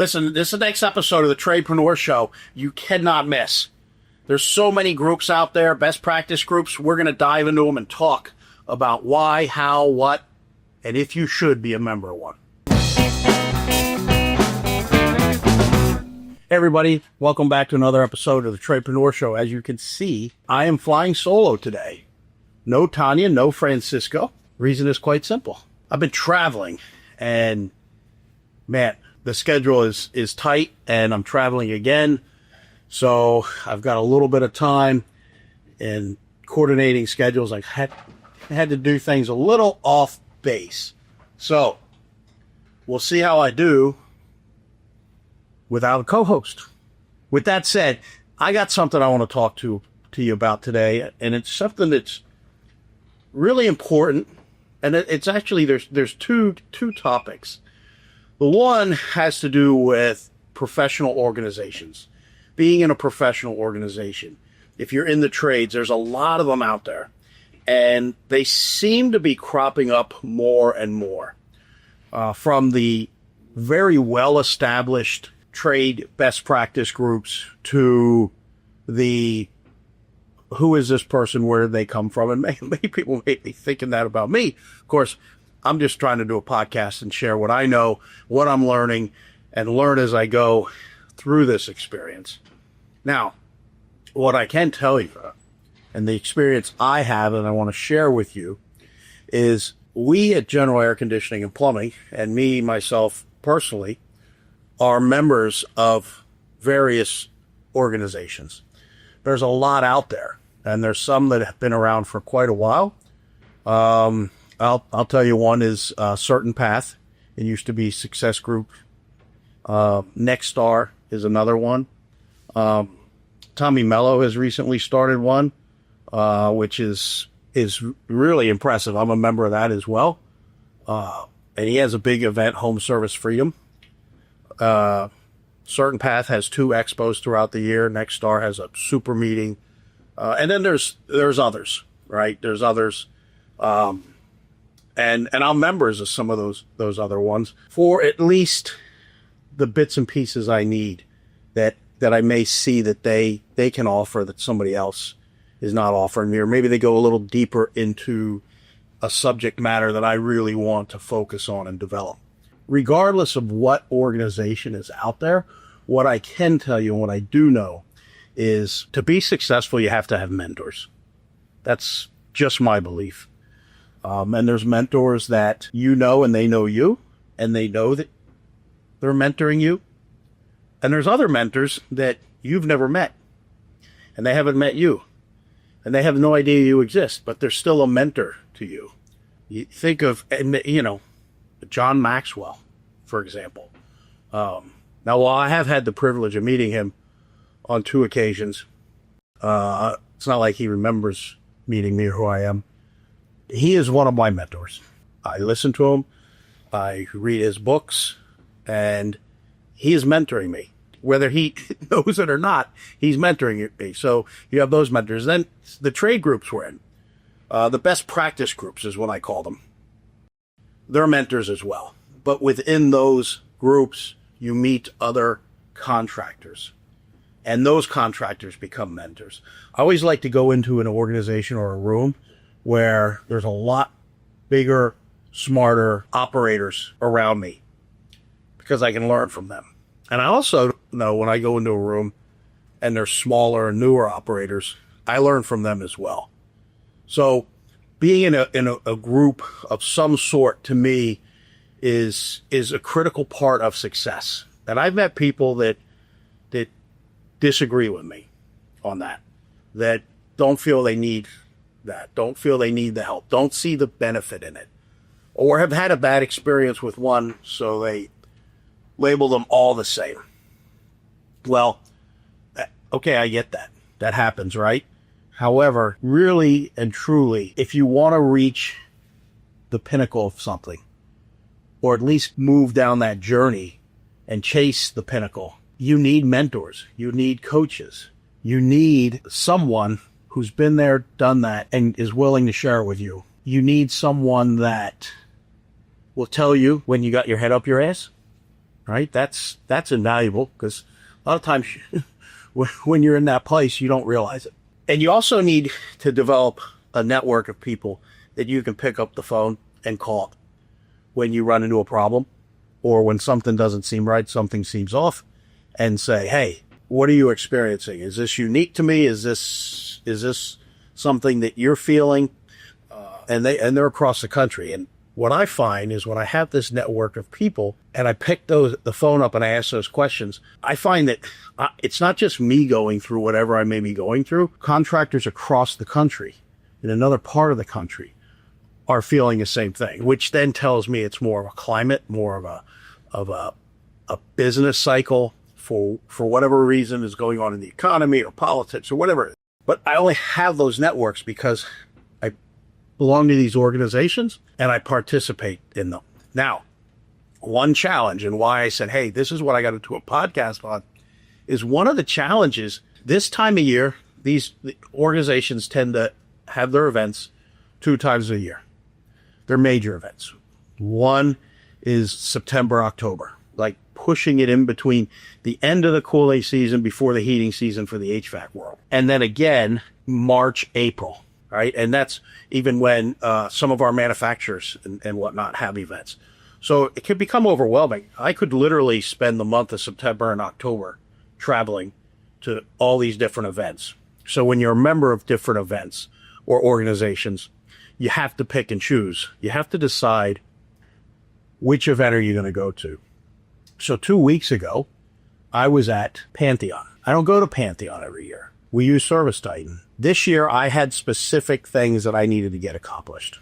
Listen, this is the next episode of the Tradepreneur Show. You cannot miss. There's so many groups out there, best practice groups. We're going to dive into them and talk about why, how, what, and if you should be a member of one. Hey everybody, welcome back to another episode of the Tradepreneur Show. As you can see, I am flying solo today. No Tanya, no Francisco. Reason is quite simple. I've been traveling and man, the schedule is tight and I'm traveling again. So I've got a little bit of time in coordinating schedules. I had to do things a little off base. So we'll see how I do without a co-host. With that said, I got something I want to talk to you about today, and it's something that's really important. And it's actually there's two topics. The one has to do with professional organizations. Being in a professional organization. If you're in the trades, there's a lot of them out there, and they seem to be cropping up more and more. From the very well-established trade best practice groups to the who is this person, where did they come from, and many people may be thinking that about me. Of course, I'm just trying to do a podcast and share what I know, what I'm learning, and learn as I go through this experience. Now, what I can tell you, and the experience I have and I want to share with you, is we at General Air Conditioning and Plumbing, and me, myself personally, are members of various organizations. There's a lot out there, and there's some that have been around for quite a while. I'll tell you one is CertainPath. It used to be Success Group. Nexstar is another one. Tommy Mello has recently started one, which is really impressive. I'm a member of that as well. And he has a big event, Home Service Freedom. CertainPath has 2 expos throughout the year. Nexstar has a super meeting. And then there's others, right? There's others. And I'm members of some of those other ones for at least the bits and pieces I need that I may see that they can offer that somebody else is not offering me, or maybe they go a little deeper into a subject matter that I really want to focus on and develop. Regardless of what organization is out there, what I can tell you and what I do know is to be successful, you have to have mentors. That's just my belief. And there's mentors that you know and they know you, and they know that they're mentoring you. And there's other mentors that you've never met, and they haven't met you, and they have no idea you exist, but they're still a mentor to you. You think of, John Maxwell, for example. Now, while I have had the privilege of meeting him on 2 occasions, it's not like he remembers meeting me or who I am. He is one of my mentors. I listen to him, I read his books, and he is mentoring me. Whether he knows it or not, he's mentoring me. So you have those mentors. Then the trade groups we're in. The best practice groups is what I call them. They're mentors as well. But within those groups, you meet other contractors. And those contractors become mentors. I always like to go into an organization or a room where there's a lot bigger, smarter operators around me, because I can learn from them. And I also know when I go into a room and there's smaller and newer operators, I learn from them as well. So being in a group of some sort, to me, is a critical part of success. And I've met people that disagree with me on that don't feel they need that, don't feel they need the help, don't see the benefit in it, or have had a bad experience with one, so they label them all the same. Well, okay, I get that. That happens, right? However, really and truly, if you want to reach the pinnacle of something, or at least move down that journey and chase the pinnacle, you need mentors. You need coaches. You need someone who's been there, done that, and is willing to share it with you. You need someone that will tell you when you got your head up your ass, right? That's invaluable, because a lot of times when you're in that place, you don't realize it. And you also need to develop a network of people that you can pick up the phone and call when you run into a problem, or when something doesn't seem right, something seems off, and say, hey, what are you experiencing? Is this unique to me? Is this something that you're feeling? And they're across the country. And what I find is when I have this network of people and I pick the phone up and I ask those questions, I find that it's not just me going through whatever I may be going through. Contractors across the country, in another part of the country, are feeling the same thing, which then tells me it's more of a climate, more of a business cycle for whatever reason is going on in the economy or politics or whatever. But I only have those networks because I belong to these organizations and I participate in them. Now, one challenge, and why I said, hey, this is what I got into a podcast on, is one of the challenges this time of year. The organizations tend to have their events 2 times a year. They're major events. One is September, October, like pushing it in between the end of the cooling season before the heating season for the HVAC world. And then again, March, April, right? And that's even when some of our manufacturers and whatnot have events. So it can become overwhelming. I could literally spend the month of September and October traveling to all these different events. So when you're a member of different events or organizations, you have to pick and choose. You have to decide which event are you going to go to. So 2 weeks ago, I was at Pantheon. I don't go to Pantheon every year. We use Service Titan. This year, I had specific things that I needed to get accomplished.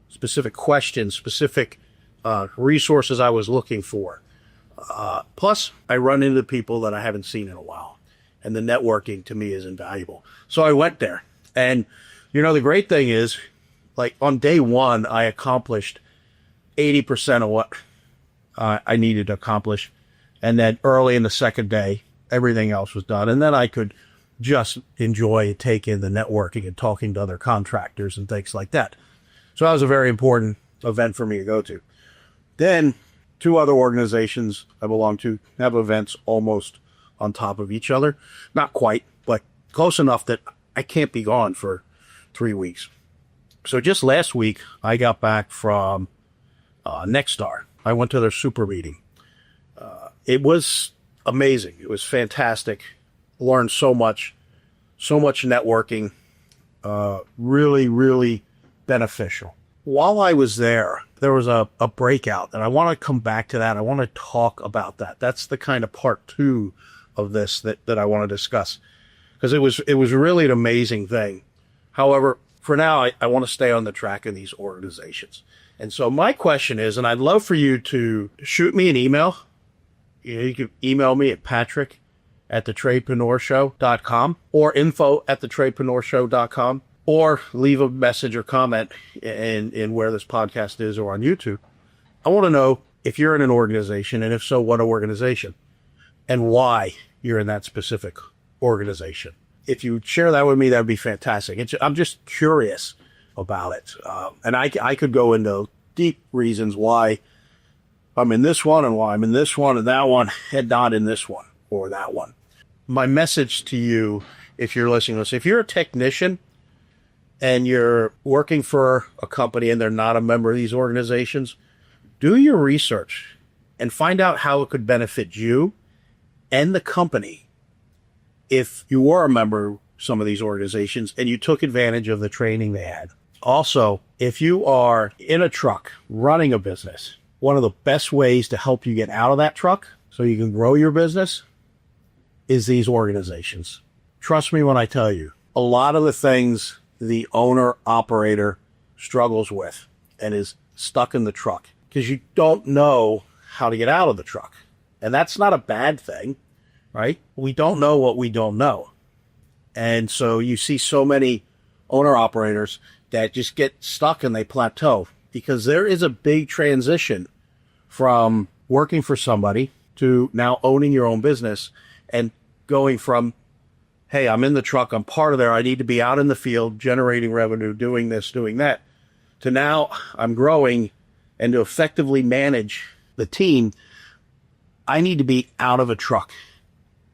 Specific questions, specific resources I was looking for. Plus, I run into people that I haven't seen in a while. And the networking, to me, is invaluable. So I went there. And, the great thing is, like, on day one, I accomplished 80% of what I needed to accomplish. And then early in the second day, everything else was done. And then I could just enjoy and take in the networking and talking to other contractors and things like that. So that was a very important event for me to go to. Then 2 other organizations I belong to have events almost on top of each other. Not quite, but close enough that I can't be gone for 3 weeks. So just last week, I got back from Nexstar. I went to their super meeting. It was amazing. It was fantastic. Learned so much networking. Really, really beneficial. While I was there was a breakout, and I want to come back to that. I want to talk about that. That's the kind of part 2 of this that I want to discuss, because it was really an amazing thing. However, for now, I want to stay on the track of these organizations. And so my question is, and I'd love for you to shoot me an email. You can email me at patrick@thetradepreneurshow.com or info@thetradepreneurshow.com, or leave a message or comment in where this podcast is or on YouTube. I want to know if you're in an organization, and if so, what organization, and why you're in that specific organization. If you share that with me, that'd be fantastic. I'm just curious about it. And I could go into deep reasons why I'm in this one and why I'm in this one and that one and not in this one or that one. My message to you, if you're listening to this, if you're a technician and you're working for a company and they're not a member of these organizations, do your research and find out how it could benefit you and the company if you were a member of some of these organizations and you took advantage of the training they had. Also, if you are in a truck running a business, one of the best ways to help you get out of that truck so you can grow your business is these organizations. Trust me when I tell you, a lot of the things the owner-operator struggles with and is stuck in the truck because you don't know how to get out of the truck. And that's not a bad thing, right? We don't know what we don't know. And so you see so many owner-operators that just get stuck and they plateau because there is a big transition from working for somebody to now owning your own business and going from, hey, I'm in the truck, I'm part of there, I need to be out in the field, generating revenue, doing this, doing that, to now I'm growing and to effectively manage the team. I need to be out of a truck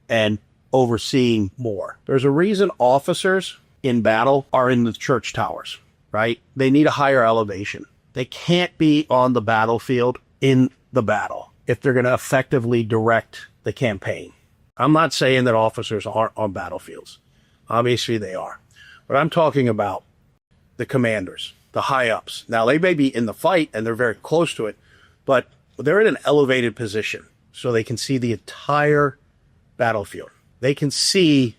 and overseeing more. There's a reason officers in battle are in the church towers, right? They need a higher elevation. They can't be on the battlefield in the battle if they're going to effectively direct the campaign. I'm not saying that officers aren't on battlefields. Obviously they are. But I'm talking about the commanders, the high-ups. Now, they may be in the fight and they're very close to it, but they're in an elevated position so they can see the entire battlefield. They can see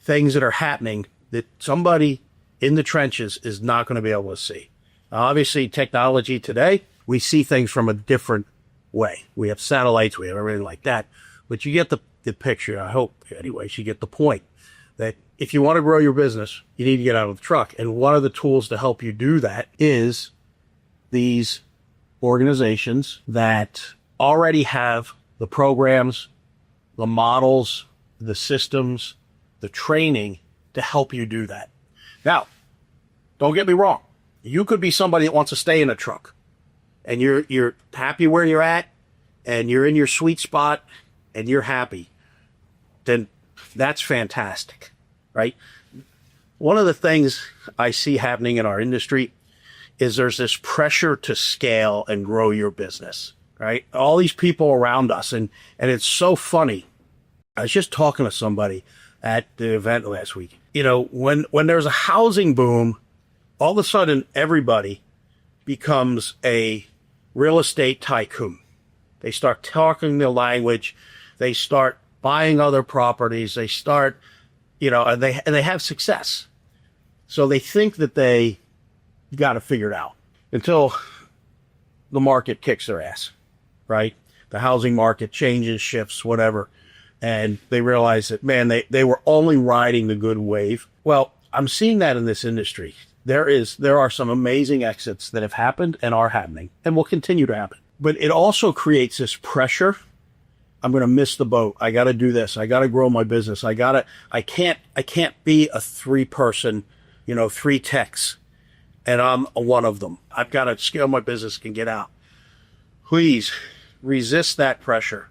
things that are happening that somebody in the trenches is not going to be able to see. Now, obviously, technology today, we see things from a different way. We have satellites, we have everything like that. But you get the picture, I hope, anyways, you get the point that if you want to grow your business, you need to get out of the truck. And one of the tools to help you do that is these organizations that already have the programs, the models, the systems, the training to help you do that. Now, don't get me wrong. You could be somebody that wants to stay in a truck and you're happy where you're at and you're in your sweet spot and you're happy. Then that's fantastic, right? One of the things I see happening in our industry is there's this pressure to scale and grow your business, right? All these people around us, and it's so funny. I was just talking to somebody at the event last week. You know, when there's a housing boom, all of a sudden everybody becomes a real estate tycoon. They start talking the language. They start buying other properties. They start, you know, and they have success. So they think that they got it figured out until the market kicks their ass, right? The housing market changes, shifts, whatever. And they realize that, man, they were only riding the good wave. Well, I'm seeing that in this industry. There are some amazing exits that have happened and are happening and will continue to happen. But it also creates this pressure. I'm going to miss the boat. I got to do this. I got to grow my business. I can't be a 3-person, 3 techs, and I'm one of them. I've got to scale my business and get out. Please resist that pressure.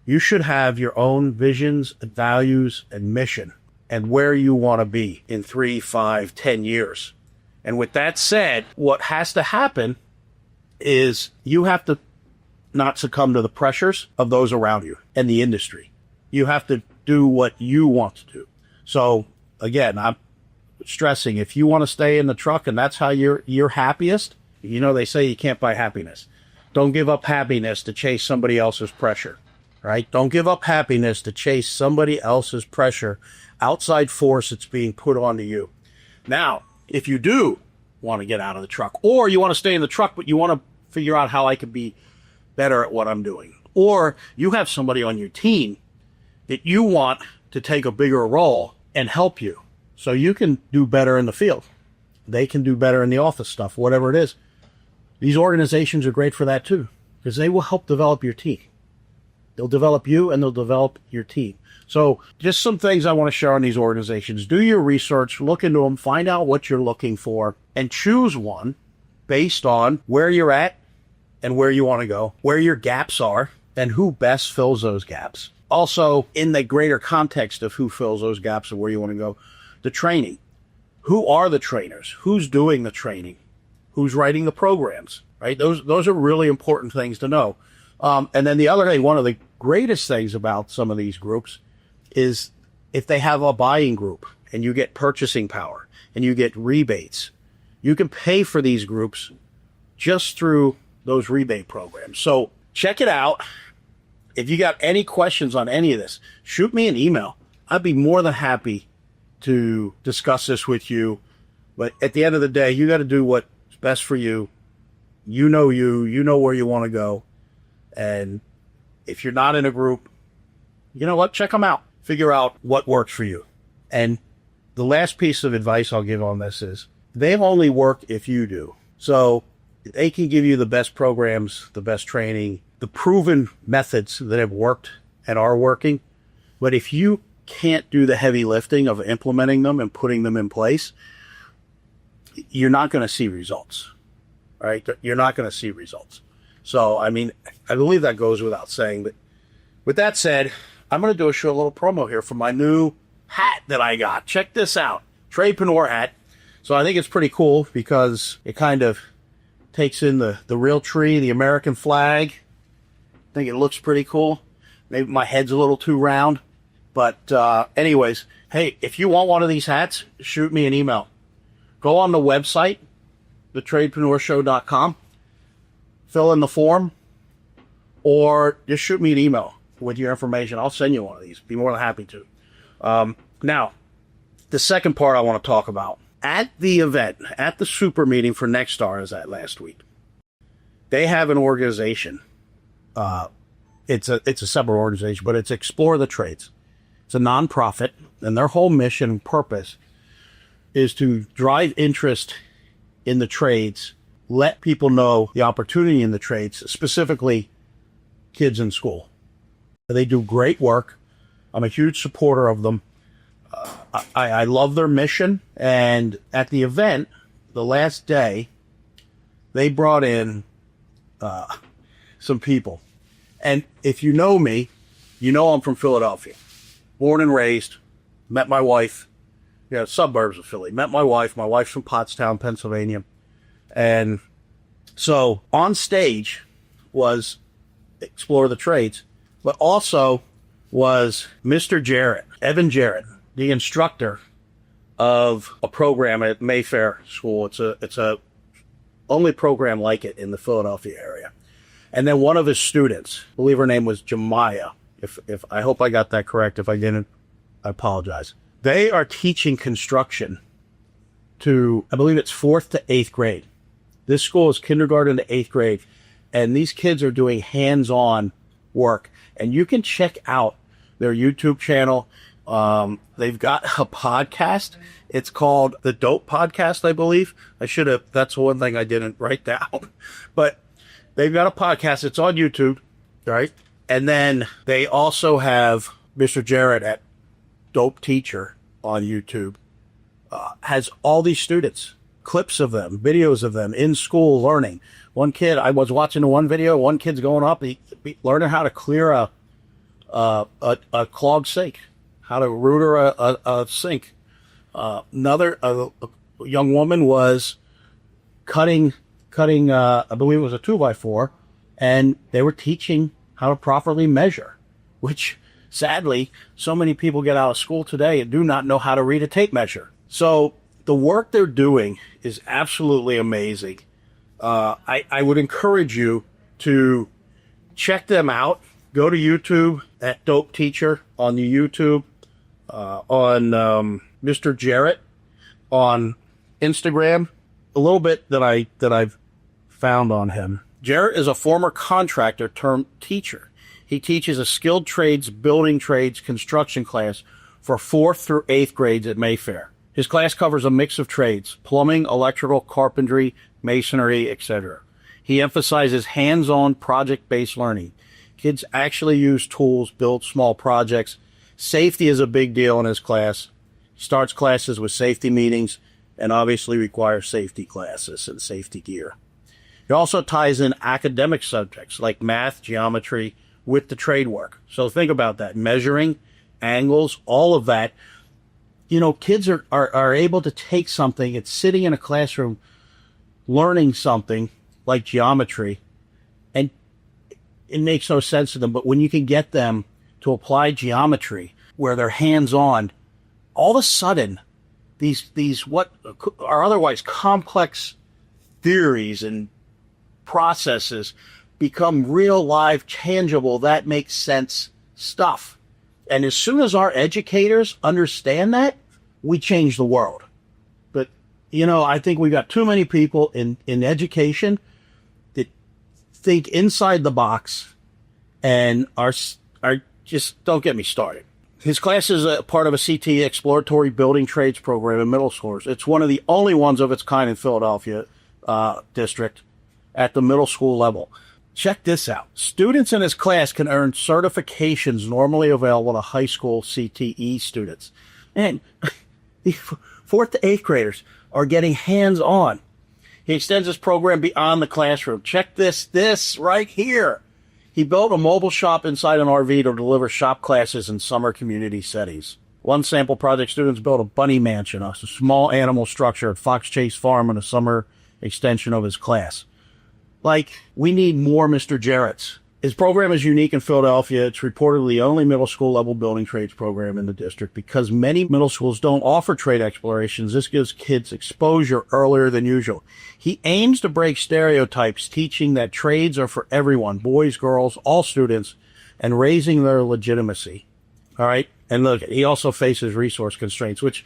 You should have your own visions, values, and mission and where you want to be in 3, 5, 10 years. And with that said, what has to happen is you have to not succumb to the pressures of those around you and the industry. You have to do what you want to do. So again, I'm stressing, if you want to stay in the truck and that's how you're happiest, they say you can't buy happiness. Don't give up happiness to chase somebody else's pressure, right? Don't give up happiness to chase somebody else's pressure, outside force that's being put onto you. Now, if you do want to get out of the truck, or you want to stay in the truck, but you want to figure out how I can be better at what I'm doing, or you have somebody on your team that you want to take a bigger role and help you so you can do better in the field. They can do better in the office stuff, whatever it is. These organizations are great for that too, because they will help develop your team. They'll develop you and they'll develop your team. So just some things I want to share on these organizations. Do your research, look into them, find out what you're looking for, and choose one based on where you're at and where you want to go, where your gaps are, and who best fills those gaps. Also, in the greater context of who fills those gaps and where you want to go, the training. Who are the trainers? Who's doing the training? Who's writing the programs, right? Those are really important things to know. And then the other thing, one of the greatest things about some of these groups is if they have a buying group and you get purchasing power and you get rebates, you can pay for these groups just through those rebate programs. So check it out. If you got any questions on any of this, shoot me an email. I'd be more than happy to discuss this with you. But at the end of the day, you got to do what's best for you. You know where you want to go. And if you're not in a group, you know what? Check them out. Figure out what works for you. And the last piece of advice I'll give on this is they only work if you do. So they can give you the best programs, the best training, the proven methods that have worked and are working. But if you can't do the heavy lifting of implementing them and putting them in place, you're not going to see results, right? You're not going to see results. So, I mean, I believe that goes without saying. But with that said, I'm going to do a little promo here for my new hat that I got. Check this out. Tradepreneur hat. So I think it's pretty cool because it kind of takes in the real tree, the American flag. I think it looks pretty cool. Maybe my head's a little too round. But anyways, hey, if you want one of these hats, shoot me an email. Go on the website, thetradepreneurshow.com. Fill in the form. Or just shoot me an email with your information. I'll send you one of these. Be more than happy to. Now, the second part I want to talk about. At the event, at the super meeting for Nexstar, is that last week, they have an organization. It's a separate organization, but it's Explore the Trades. It's a nonprofit, and their whole mission and purpose is to drive interest in the trades, let people know the opportunity in the trades, specifically kids in school. They do great work. I'm a huge supporter of them. I love their mission. And at the event, the last day, they brought in some people. And if you know me, you know I'm from Philadelphia. Born and raised. Met my wife. Suburbs of Philly. Met my wife. My wife's from Pottstown, Pennsylvania. And so on stage was Explore the Trades, but also was Mr. Jarrett, Evan Jarrett, the instructor of a program at Mayfair School. It's a only program like it in the Philadelphia area. And then one of his students, I believe her name was Jemiah. If I hope I got that correct. If I didn't, I apologize. They are teaching construction to, I believe it's 4th to 8th grade. This school is kindergarten to 8th grade. And these kids are doing hands-on work. And you can check out their YouTube channel. They've got a podcast. It's called The Dope Podcast, I believe. That's one thing I didn't write down. But they've got a podcast. It's on YouTube, right? And then they also have Mr. Jarrett at Dope Teacher on YouTube. Has all these students, clips of them, videos of them in school learning. One kid, I was watching one video, one kid's going up, learning how to clear a clogged sink, how to router a sink. Another young woman was cutting, I believe it was a 2x4, and they were teaching how to properly measure, which sadly, so many people get out of school today and do not know how to read a tape measure. So the work they're doing is absolutely amazing. I would encourage you to check them out. Go to YouTube at Dope Teacher on the YouTube, on Mr. Jarrett on Instagram. A little bit that I've found on him. Jarrett is a former contractor turned teacher. He teaches a skilled trades, building trades, construction class for 4th through 8th grades at Mayfair. His class covers a mix of trades: plumbing, electrical, carpentry, masonry, etc. He emphasizes hands-on project-based learning. Kids actually use tools, build small projects. Safety is a big deal in his class. He starts classes with safety meetings and obviously requires safety classes and safety gear. He also ties in academic subjects like math, geometry with the trade work. So think about that. Measuring, angles, all of that. Kids are able to take something. It's sitting in a classroom learning something like geometry, and it makes no sense to them. But when you can get them to apply geometry where they're hands-on, all of a sudden, these what are otherwise complex theories and processes become real, live, tangible, that makes sense stuff. And as soon as our educators understand that, we change the world. But, I think we got too many people in education that think inside the box and are just, don't get me started. His class is a part of a CT exploratory building trades program in middle schools. It's one of the only ones of its kind in Philadelphia district at the middle school level. Check this out. Students in his class can earn certifications normally available to high school CTE students. And the 4th to 8th graders are getting hands-on. He extends his program beyond the classroom. Check this right here. He built a mobile shop inside an RV to deliver shop classes in summer community settings. One sample project, students built a bunny mansion, a small animal structure at Fox Chase Farm in a summer extension of his class. Like, we need more Mr. Jarrett's. His program is unique in Philadelphia. It's reportedly the only middle school level building trades program in the district. Because many middle schools don't offer trade explorations, this gives kids exposure earlier than usual. He aims to break stereotypes, teaching that trades are for everyone, boys, girls, all students, and raising their legitimacy. All right? And look, he also faces resource constraints, which,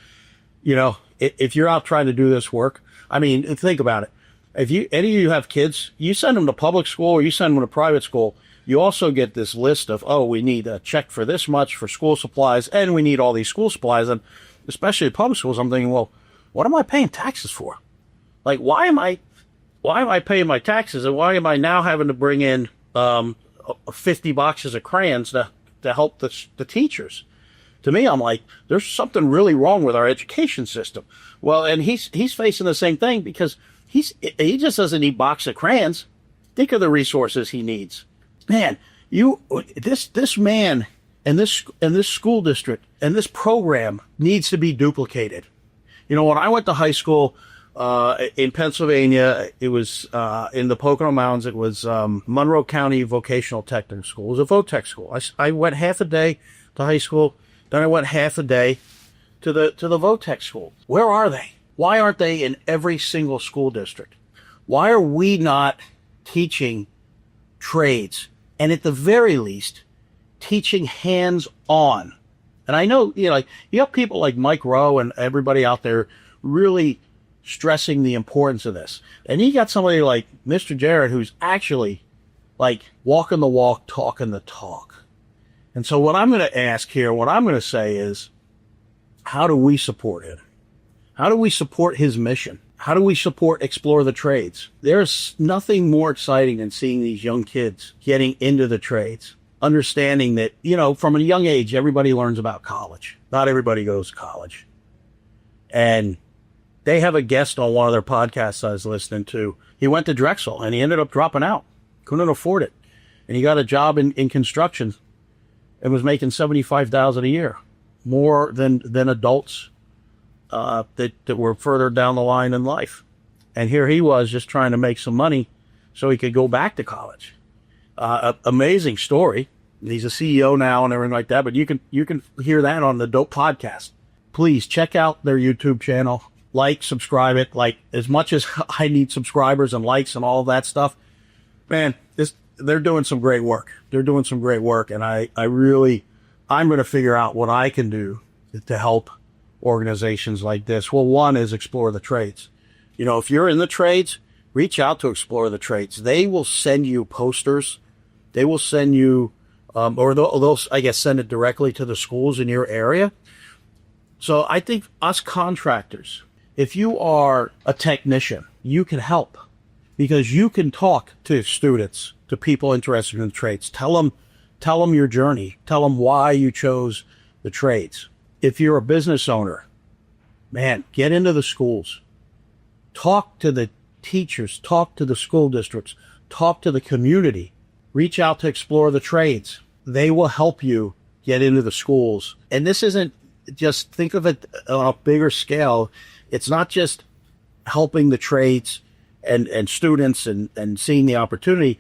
if you're out trying to do this work, I mean, think about it. If any of you have kids, you send them to public school or you send them to private school, you also get this list of, we need a check for this much for school supplies, and we need all these school supplies. And especially at public schools, I'm thinking, well, what am I paying taxes for? Like, why am I paying my taxes, and why am I now having to bring in 50 boxes of crayons to help the teachers? To me, I'm like, there's something really wrong with our education system. Well, and he's facing the same thing because he just doesn't need box of crayons. Think of the resources he needs. Man, this man and this school district and this program needs to be duplicated. When I went to high school in Pennsylvania, it was in the Pocono Mountains. It was Monroe County Vocational Technical School. It was a VOTEC school. I went half a day to high school, then I went half a day to the VOTEC school. Where are they? Why aren't they in every single school district? Why are we not teaching trades? And at the very least, teaching hands-on. And I know, you have people like Mike Rowe and everybody out there really stressing the importance of this. And you got somebody like Mr. Jarrett who's actually like walking the walk, talking the talk. And so what I'm going to ask here, what I'm going to say is, how do we support it? How do we support his mission? How do we support Explore the Trades? There's nothing more exciting than seeing these young kids getting into the trades, understanding that, from a young age, everybody learns about college. Not everybody goes to college. And they have a guest on one of their podcasts I was listening to. He went to Drexel and he ended up dropping out. Couldn't afford it. And he got a job in construction and was making $75,000 a year, more than adults that were further down the line in life. And here he was just trying to make some money so he could go back to college. Amazing story. He's a CEO now and everything like that, but you can hear that on the Dope podcast. Please check out their YouTube channel, subscribe it. Like, as much as I need subscribers and likes and all of that stuff, man, they're doing some great work. They're doing some great work. And I'm going to figure out what I can do to help organizations like this. Well, one is Explore the Trades. If you're in the trades, reach out to Explore the Trades. They will send you posters. They will send you, or they'll, I guess, send it directly to the schools in your area. So I think us contractors, if you are a technician, you can help because you can talk to students, to people interested in the trades. Tell them your journey. Tell them why you chose the trades. If you're a business owner, man, get into the schools. Talk to the teachers. Talk to the school districts. Talk to the community. Reach out to Explore the Trades. They will help you get into the schools. And this isn't just, think of it on a bigger scale. It's not just helping the trades and students and seeing the opportunity.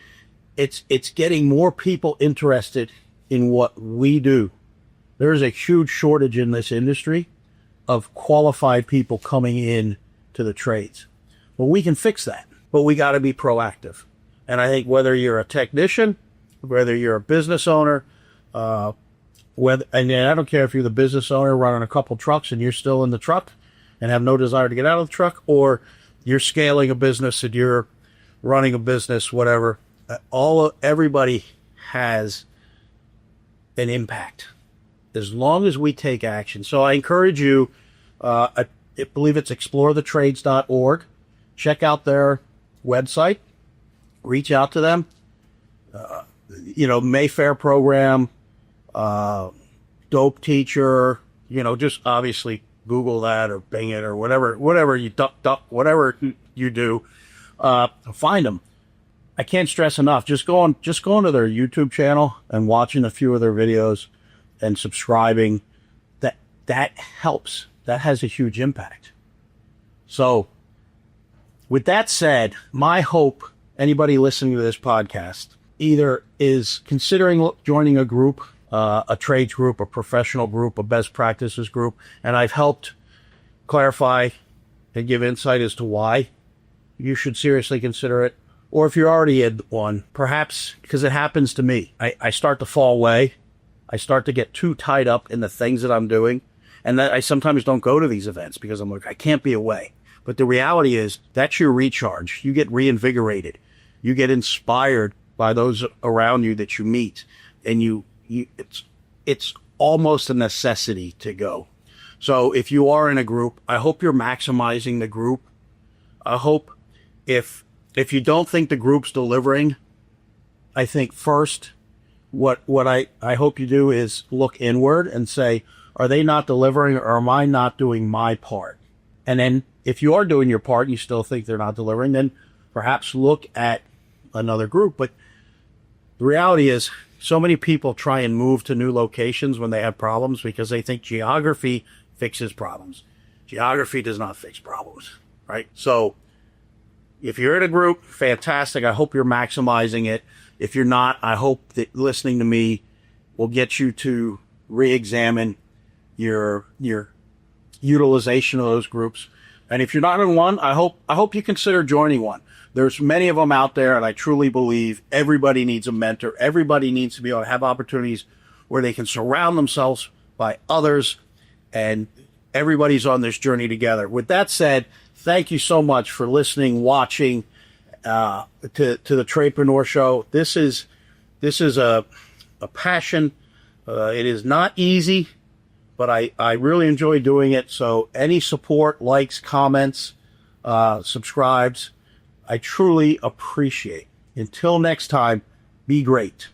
It's getting more people interested in what we do. There is a huge shortage in this industry of qualified people coming in to the trades. Well, we can fix that, but we got to be proactive. And I think whether you're a technician, whether you're a business owner, and I don't care if you're the business owner running a couple trucks and you're still in the truck and have no desire to get out of the truck, or you're scaling a business and you're running a business, whatever. Everybody has an impact as long as we take action. So I encourage you, I believe it's explorethetrades.org. Check out their website, reach out to them. Mayfair program, dope teacher, just obviously Google that or Bing it or whatever you whatever you do. find them. I can't stress enough. Just going to their YouTube channel and watching a few of their videos and subscribing. That helps. That has a huge impact. So, with that said, my hope, anybody listening to this podcast, either is considering joining a group, a trades group, a professional group, a best practices group, and I've helped clarify and give insight as to why you should seriously consider it. Or if you're already in one, perhaps, because it happens to me, I start to fall away. I start to get too tied up in the things that I'm doing. And that I sometimes don't go to these events because I'm like, I can't be away. But the reality is that's your recharge. You get reinvigorated. You get inspired by those around you that you meet. And it's almost a necessity to go. So if you are in a group, I hope you're maximizing the group. I hope if you don't think the group's delivering, I think first what I hope you do is look inward and say, are they not delivering, or am I not doing my part? And then if you are doing your part and you still think they're not delivering, then perhaps look at another group. But the reality is so many people try and move to new locations when they have problems because they think geography fixes problems. Geography does not fix problems, right? So if you're in a group, fantastic. I hope you're maximizing it. If you're not, I hope that listening to me will get you to re-examine your utilization of those groups. And if you're not in one, I hope you consider joining one. There's many of them out there, and I truly believe everybody needs a mentor. Everybody needs to be able to have opportunities where they can surround themselves by others, and everybody's on this journey together. With that said, thank you so much for listening, watching to the Tradepreneur Show. This is a passion. It is not easy, but I really enjoy doing it. So any support, likes, comments, subscribes, I truly appreciate. Until next time, be great.